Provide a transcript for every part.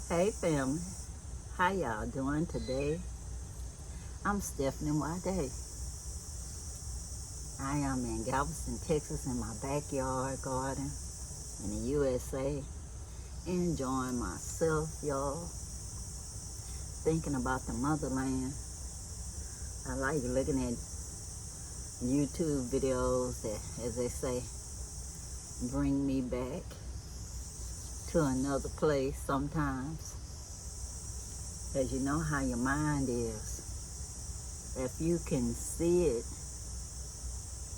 Hey family, how y'all doing today? I'm Stephanie Wade. I am in Galveston, Texas in my backyard garden in the USA, enjoying myself, y'all, thinking about the motherland. I like looking at YouTube videos that, as they say, bring me back to another place sometimes. As you know how your mind is. If you can see it,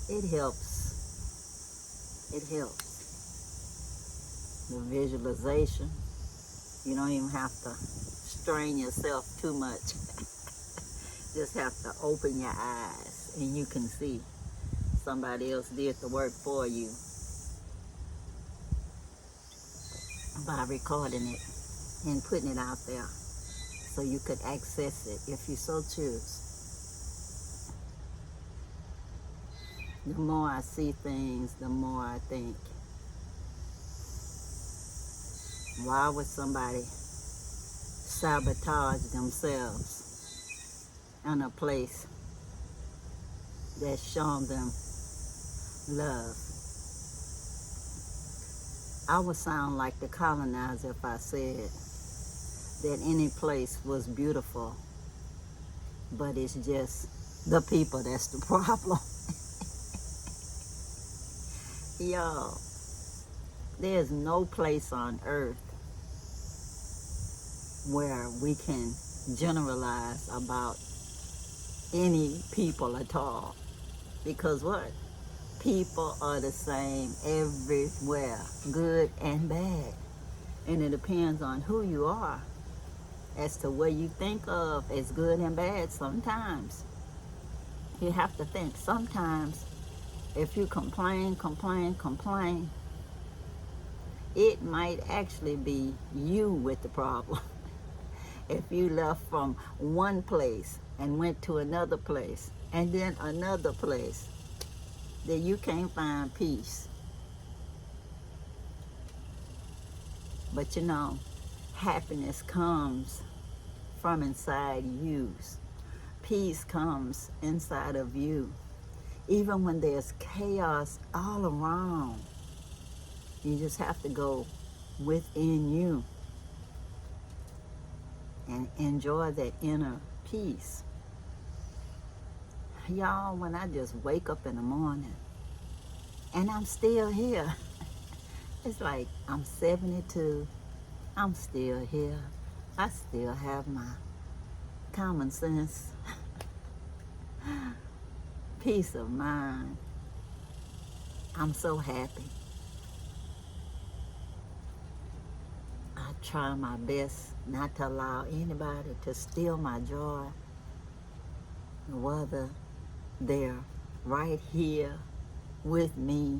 it helps. It helps. The visualization, you don't even have to strain yourself too much. Just have to open your eyes and you can see somebody else did the work for you by recording it and putting it out there so you could access it if you so choose. The more I see things, the more I think, why would somebody sabotage themselves in a place that's shown them love? I would sound like the colonizer if I said that any place was beautiful, but it's just the people that's the problem. Y'all, there's no place on earth where we can generalize about any people at all. Because what? People are the same everywhere, good and bad. And it depends on who you are as to what you think of as good and bad sometimes. You have to think sometimes if you complain, it might actually be you with the problem. If you left from one place and went to another place and then another place, then you can't find peace. But you know, happiness comes from inside you. Peace comes inside of you. Even when there's chaos all around, you just have to go within you and enjoy that inner peace. Y'all, when I just wake up in the morning and I'm still here, it's like I'm 72, I'm still here. I still have my common sense, peace of mind. I'm so happy. I try my best not to allow anybody to steal my joy, whether they're right here with me,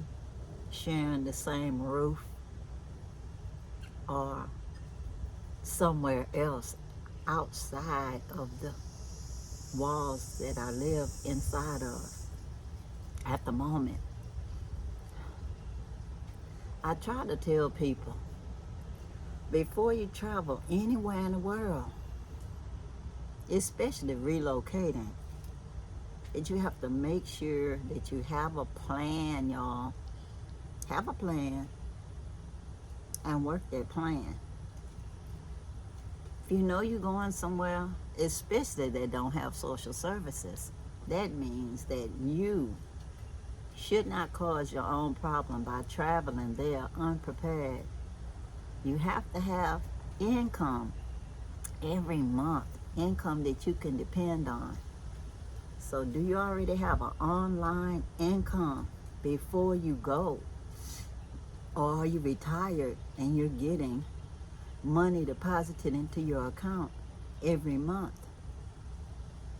sharing the same roof, or somewhere else outside of the walls that I live inside of at the moment. I try to tell people, before you travel anywhere in the world, especially relocating, that you have to make sure that you have a plan, y'all. Have a plan and work that plan. If you know you're going somewhere, especially that don't have social services, that means that you should not cause your own problem by traveling there unprepared. You have to have income every month, income that you can depend on. So do you already have an online income before you go? Or are you retired and you're getting money deposited into your account every month?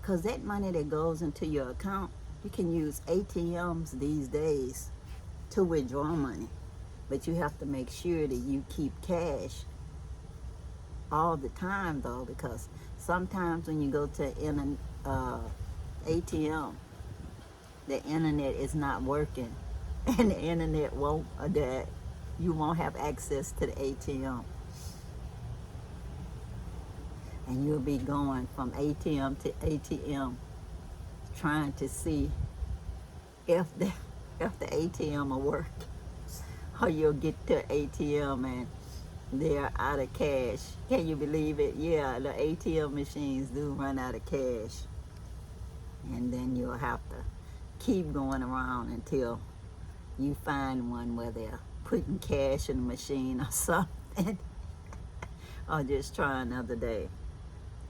Because that money that goes into your account, you can use ATMs these days to withdraw money. But you have to make sure that you keep cash all the time, though, because sometimes when you go to an ATM, the internet is not working, and the internet won't, that you won't have access to the ATM. and you'll be going from ATM to ATM trying to see if the ATM will work, or you'll get to ATM and they're out of cash. Can you believe it? Yeah, the ATM machines do run out of cash, and then you'll have to keep going around until you find one where they're putting cash in the machine or something. Or just try another day.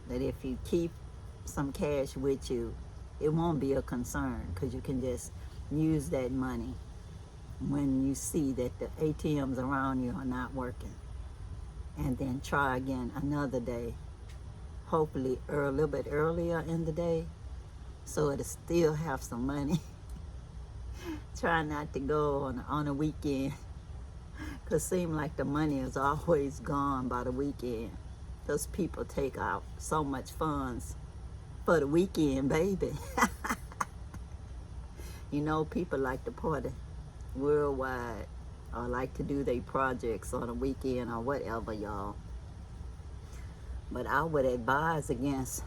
That if you keep some cash with you, it won't be a concern, because you can just use that money when you see that the ATMs around you are not working. And then try again another day, hopefully a little bit earlier in the day, so it'll still have some money. Try not to go on a weekend, because it seems like the money is always gone by the weekend. Those people take out so much funds for the weekend, baby. You know, people like to party worldwide, or like to do their projects on a weekend or whatever, y'all. But I would advise against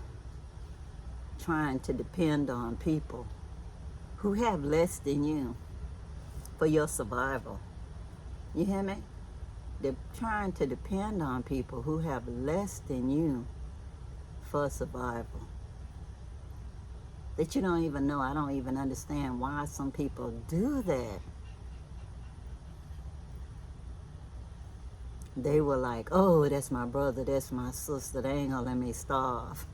trying to depend on people who have less than you for your survival. You hear me? They're trying to depend on people who have less than you for survival. That you don't even know. I don't even understand why some people do that. They were like, oh, that's my brother, that's my sister, they ain't gonna let me starve.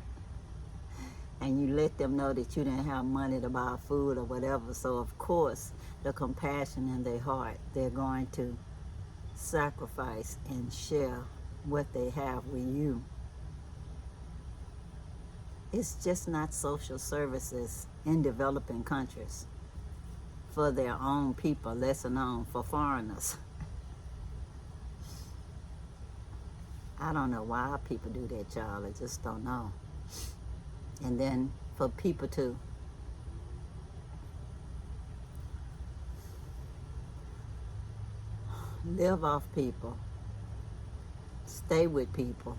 And you let them know that you didn't have money to buy food or whatever. So of course, the compassion in their heart, they're going to sacrifice and share what they have with you. It's just not social services in developing countries for their own people, less known for foreigners. I don't know why people do that, y'all. I just don't know. And then for people to live off people, stay with people,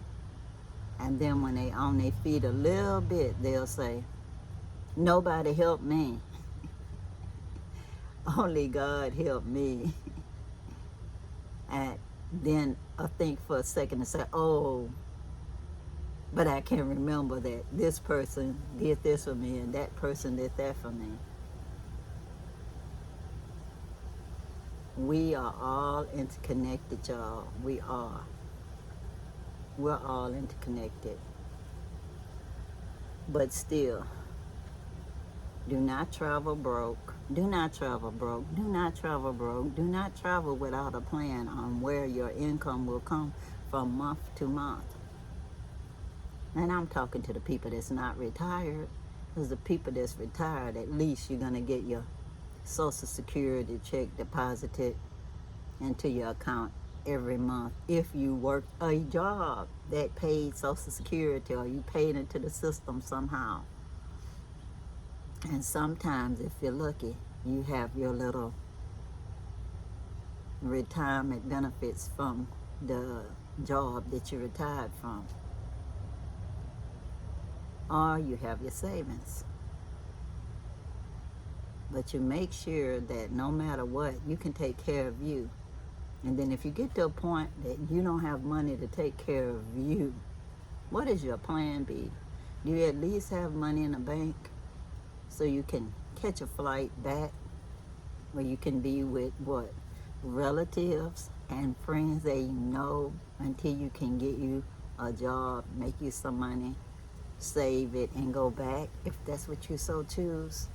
and then when they on their feet a little bit, they'll say, nobody helped me. Only God helped me. And then I think for a second and say, oh, but I can remember that this person did this for me and that person did that for me. We are all interconnected, y'all. We are. We're all interconnected. But still, do not travel broke. Do not travel broke. Do not travel broke. Do not travel without a plan on where your income will come from month to month. And I'm talking to the people that's not retired, because the people that's retired, at least you're going to get your Social Security check deposited into your account every month. If you worked a job that paid Social Security, or you paid into the system somehow. And sometimes, if you're lucky, you have your little retirement benefits from the job that you retired from. Or you have your savings. But you make sure that no matter what, you can take care of you. And then if you get to a point that you don't have money to take care of you, what is your plan B? Do you at least have money in the bank so you can catch a flight back, where you can be with what? Relatives and friends that you know, until you can get you a job, make you some money, save it, and go back if that's what you so choose.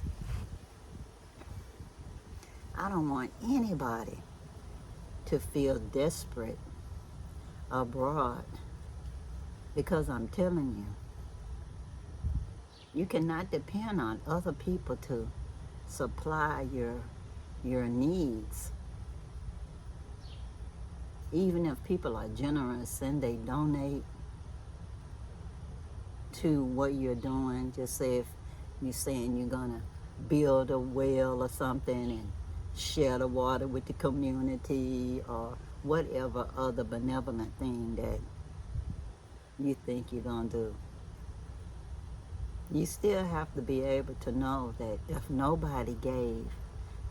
I don't want anybody to feel desperate abroad, because I'm telling you, you cannot depend on other people to supply your needs. Even if people are generous and they donate to what you're doing, just say if you're saying you're gonna build a well or something and share the water with the community, or whatever other benevolent thing that you think you're going to do. You still have to be able to know that if nobody gave,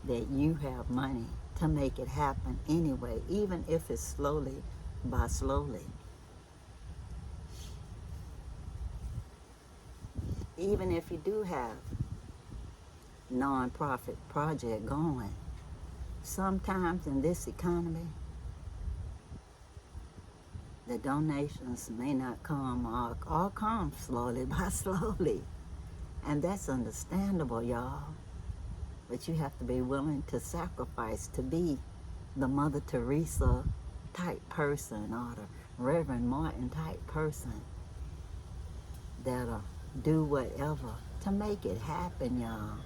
that you have money to make it happen anyway, even if it's slowly by slowly. Even if you do have nonprofit project going, sometimes in this economy, the donations may not come or come slowly by slowly. And that's understandable, y'all. But you have to be willing to sacrifice to be the Mother Teresa type person or the Reverend Martin type person that'll do whatever to make it happen, y'all.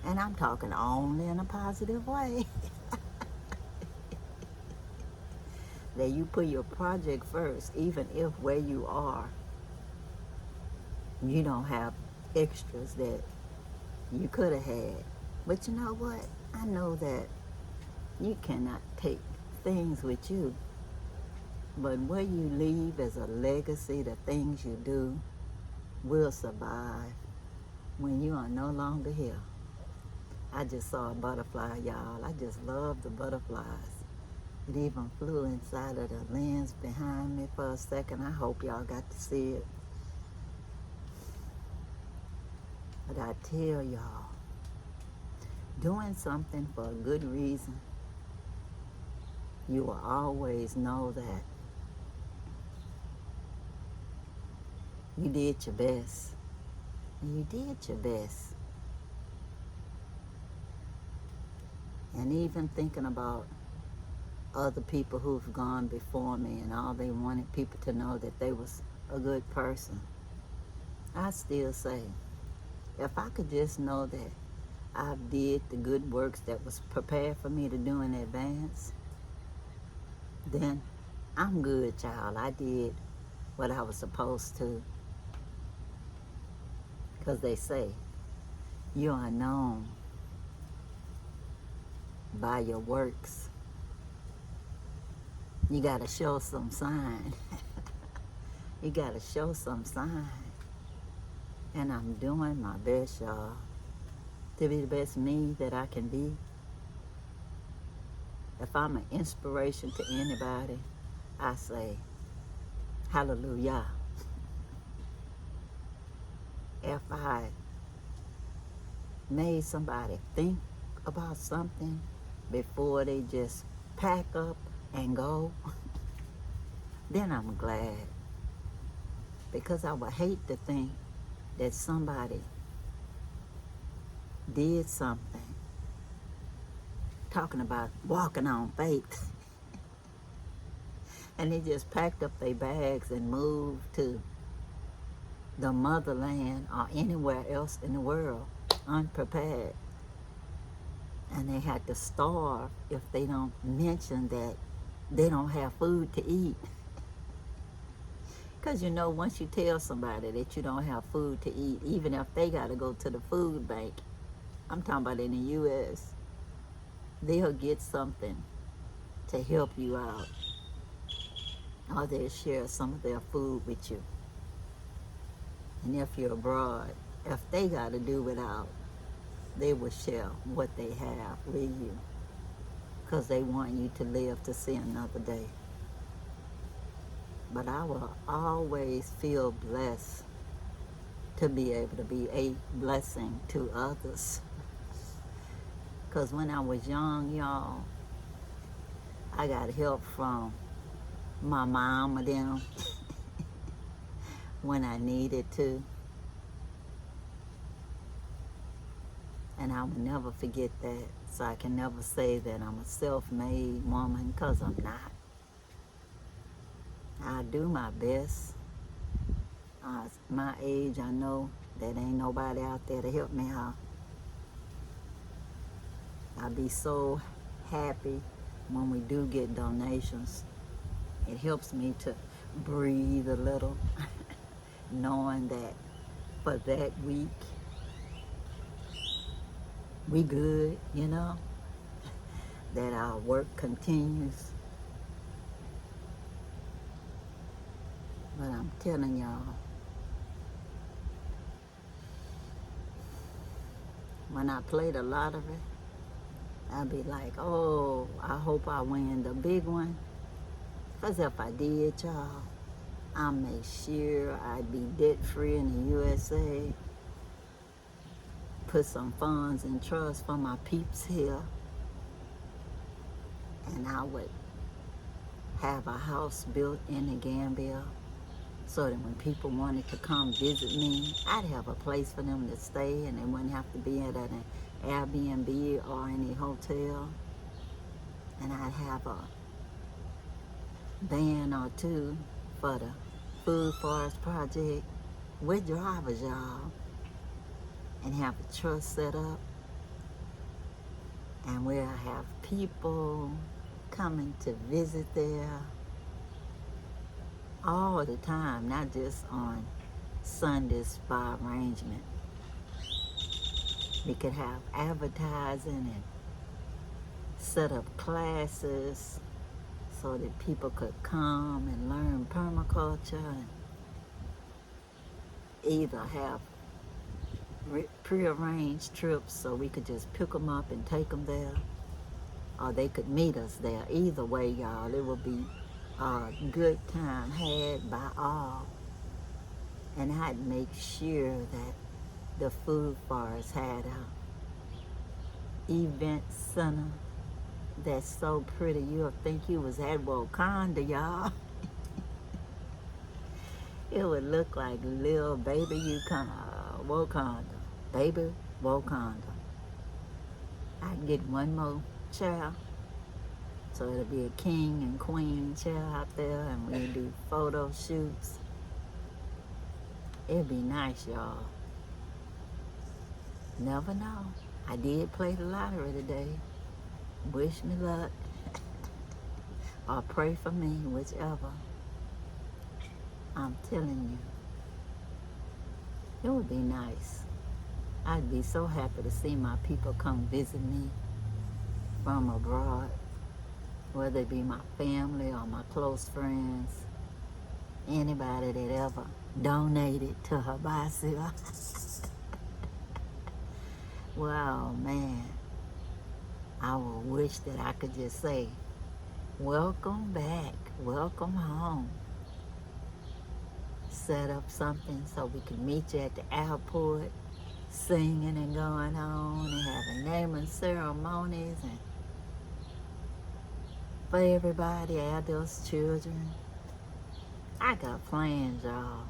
And I'm talking only in a positive way. That you put your project first, even if where you are, you don't have extras that you could have had. But you know what? I know that you cannot take things with you. But what you leave as a legacy, the things you do, will survive when you are no longer here. I just saw a butterfly, y'all. I just love the butterflies. It even flew inside of the lens behind me for a second. I hope y'all got to see it. But I tell y'all, doing something for a good reason, you will always know that you did your best. You did your best. And even thinking about other people who've gone before me and all they wanted people to know that they was a good person, I still say, if I could just know that I did the good works that was prepared for me to do in advance, then I'm good, child. I did what I was supposed to. Because they say, you are known by your works. You got to show some sign. You got to show some sign. And I'm doing my best, y'all, to be the best me that I can be. If I'm an inspiration to anybody, I say, hallelujah. If I made somebody think about something before they just pack up and go, then I'm glad. Because I would hate to think that somebody did something, talking about walking on faith, and they just packed up their bags and moved to the motherland or anywhere else in the world unprepared. And they had to starve if they don't mention that they don't have food to eat. Because you know, once you tell somebody that you don't have food to eat, even if they got to go to the food bank, I'm talking about in the U.S., they'll get something to help you out. Or they'll share some of their food with you. And if you're abroad, if they got to do without, they will share what they have with you. Because they want you to live to see another day. But I will always feel blessed to be able to be a blessing to others. Because when I was young, y'all, I got help from my mom and them when I needed to. And I will never forget that. So I can never say that I'm a self-made woman, because I'm not. I do my best. My age, I know that ain't nobody out there to help me out. I'll be so happy when we do get donations. It helps me to breathe a little, knowing that for that week, we good, you know, that our work continues. But I'm I'm telling y'all, when I play the lottery, I'll be like, oh, I hope I win the big one. Because if I did, y'all, I'll make sure I'd be debt-free in the USA, put some funds in trust for my peeps here, and I would have a house built in the Gambia so that when people wanted to come visit me, I'd have a place for them to stay and they wouldn't have to be at an Airbnb or any hotel. And I'd have a van or two for the Food Forest Project with drivers, y'all, and have a trust set up. And we'll have people coming to visit there all the time, not just on Sundays by arrangement. We could have advertising and set up classes so that people could come and learn permaculture and either have prearranged trips so we could just pick them up and take them there, or they could meet us there. Either way, y'all, it will be a good time had by all. And I'd make sure that the Food Forest had a event center that's so pretty you'll think you was at Wakanda, y'all. It would look like little baby Wakanda, baby Wakanda. I'd get one more chair, so it'll be a king and queen chair out there, and we'll do photo shoots. It'd be nice, y'all. Never know. I did play the lottery today. Wish me luck. Or pray for me, whichever. I'm telling you, it would be nice. I'd be so happy to see my people come visit me from abroad, whether it be my family or my close friends, anybody that ever donated to her bicycle. Well, man, I would wish that I could just say, welcome back, welcome home. Set up something so we can meet you at the airport, singing and going on and having naming ceremonies and for everybody, adults, children. I got plans, y'all.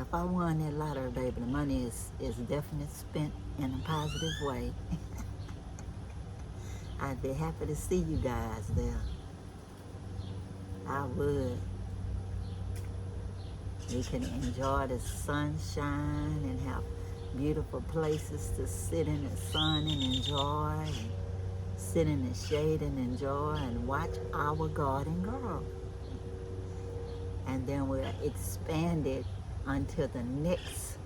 If I won that lottery, baby, the money is definitely spent in a positive way. I'd be happy to see you guys there. I would. We can enjoy the sunshine and have beautiful places to sit in the sun and enjoy, and sit in the shade and enjoy and watch our garden grow. And then we'll expand it until the next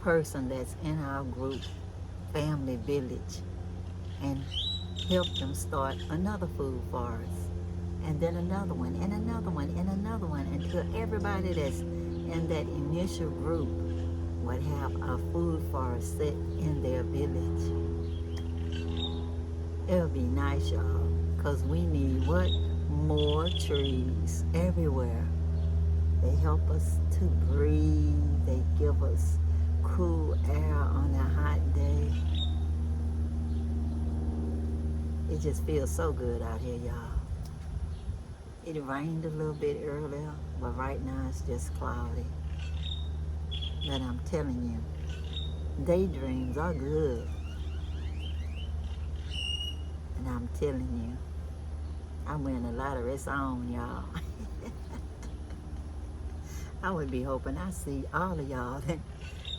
person that's in our group, family village, and help them start another food forest. And then another one, and another one, and another one, until everybody that's in that initial group would have a food forest set in their village. It'll be nice, y'all, because we need what? More trees everywhere. They help us to breathe. They give us cool air on a hot day. It just feels so good out here, y'all. It rained a little bit earlier, but right now it's just cloudy. But I'm telling you, daydreams are good. And I'm telling you, I win the lottery. It's on, y'all. I would be hoping I see all of y'all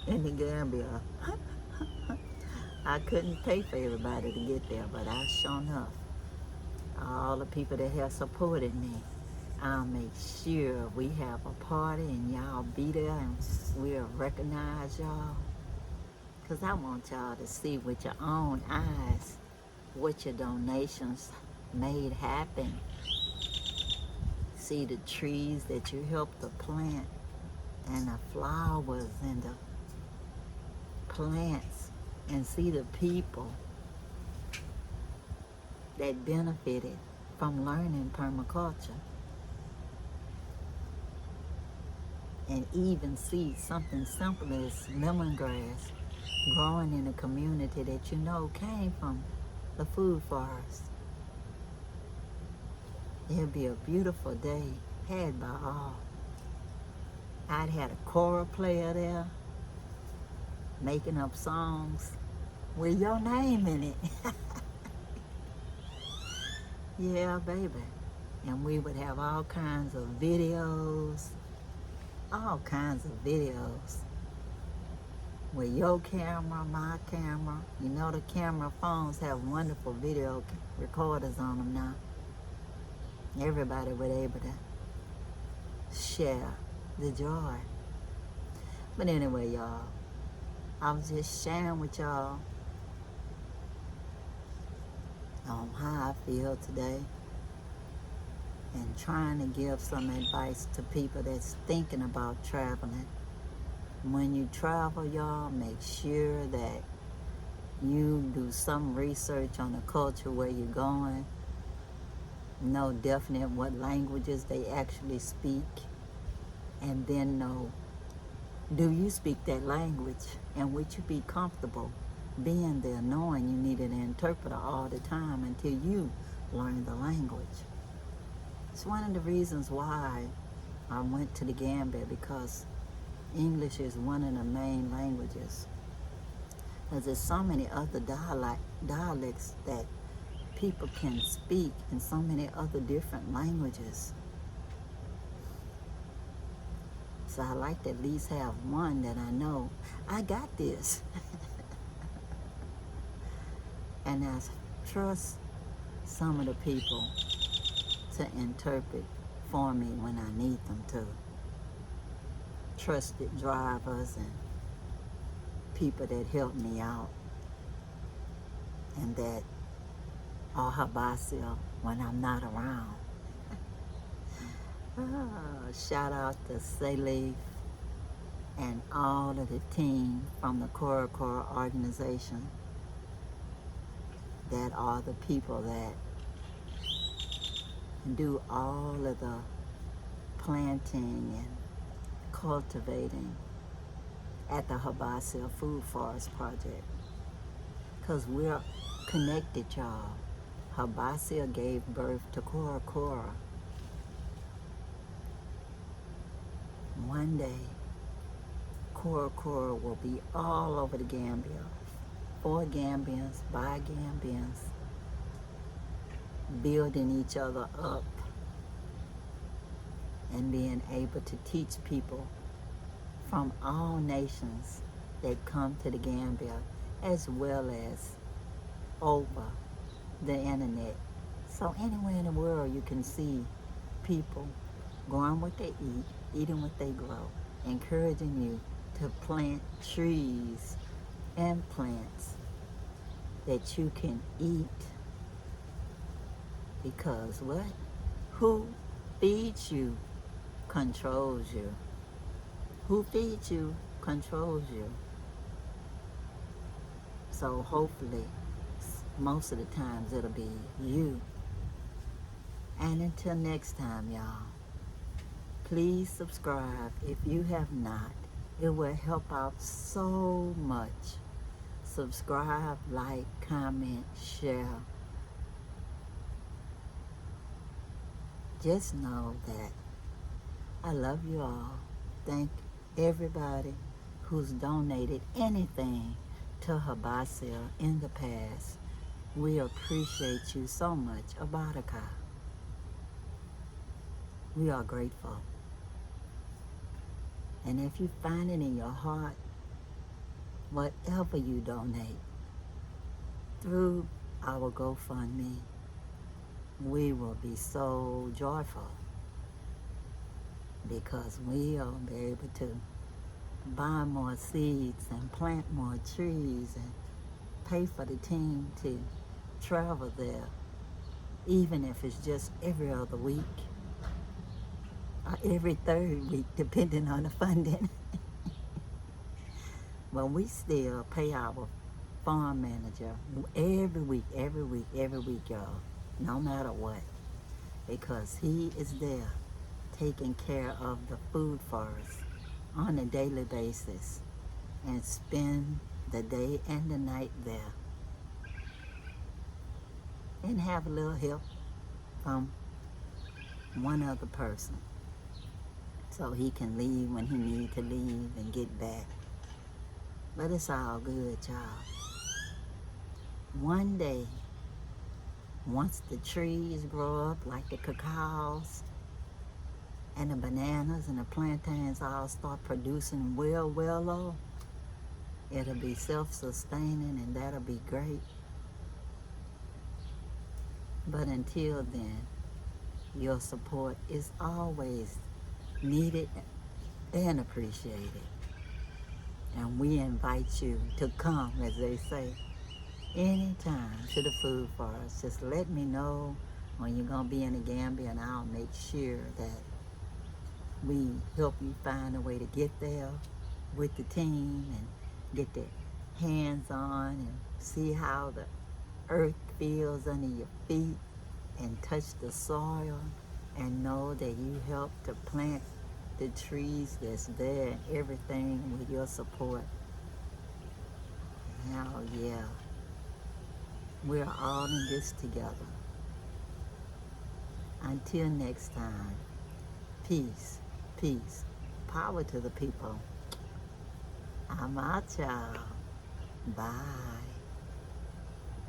in the Gambia. I couldn't pay for everybody to get there, but I sure enough. All the people that have supported me, I'll make sure we have a party and y'all be there and we'll recognize y'all. Because I want y'all to see with your own eyes what your donations made happen. see the trees that you helped to plant and the flowers and the plants, and see the people that benefited from learning permaculture, and even see something simple as lemongrass growing in a community that you know came from the food forest. It'll be a beautiful day had by all. I'd had a choral player there making up songs with your name in it. Yeah, baby. And we would have all kinds of videos with your camera, my camera. You know the camera phones have wonderful video recorders on them now. Everybody was able to share the joy. But anyway, y'all, I was just sharing with y'all on how I feel today and trying to give some advice to people that's thinking about traveling. When you travel, y'all, make sure that you do some research on the culture where you're going. Know definite what languages they actually speak, and then know, do you speak that language, and would you be comfortable being there knowing you needed an interpreter all the time until you learn the language? It's one of the reasons why I went to the Gambia, because English is one of the main languages. Because there's so many other dialects that people can speak in so many other different languages. So I like to at least have one that I know, I got this. And I trust some of the people to interpret for me when I need them to. Trusted drivers and people that help me out and that are Habasia when I'm not around. Shout out to Salif and all of the team from the Cora organization that are the people that do all of the planting and cultivating at the Habasia Food Forest Project. Because we're connected, y'all. Habasia gave birth to Cora. One day, Cora will be all over the Gambia, for Gambians, by Gambians, building each other up and being able to teach people from all nations that come to the Gambia, as well as over the internet. So anywhere in the world you can see people growing what they eat, eating what they grow, encouraging you to plant trees and plants that you can eat. Because what? Who feeds you controls you. Who feeds you controls you. So hopefully, most of the times it'll be you. And until next time, y'all, please subscribe if you have not. It will help out so much. Subscribe, like, comment, share. Just know that I love you all. Thank everybody who's donated anything to Habasia in the past. We appreciate you so much. Abaraka. We are grateful. And if you find it in your heart, whatever you donate through our GoFundMe, we will be so joyful, because we'll be able to buy more seeds and plant more trees and pay for the team to travel there, even if it's just every other week. every third week, depending on the funding. But we still pay our farm manager every week, y'all, no matter what, because he is there taking care of the food for us on a daily basis and spend the day and the night there and have a little help from one other person so he can leave when he need to leave and get back. But it's all good, y'all. One day, once the trees grow up like the cacaos and the bananas and the plantains all start producing well, it'll be self-sustaining and that'll be great. But until then, your support is always needed and appreciated. And we invite you to come, as they say, anytime to the food forest. Just let me know when you're going to be in the Gambia, and I'll make sure that we help you find a way to get there with the team and get their hands on and see how the earth feels under your feet and touch the soil and know that you help to plant the trees that's there and everything with your support. Hell yeah. We're all in this together. Until next time, peace, peace, power to the people. I'm out, y'all. Bye.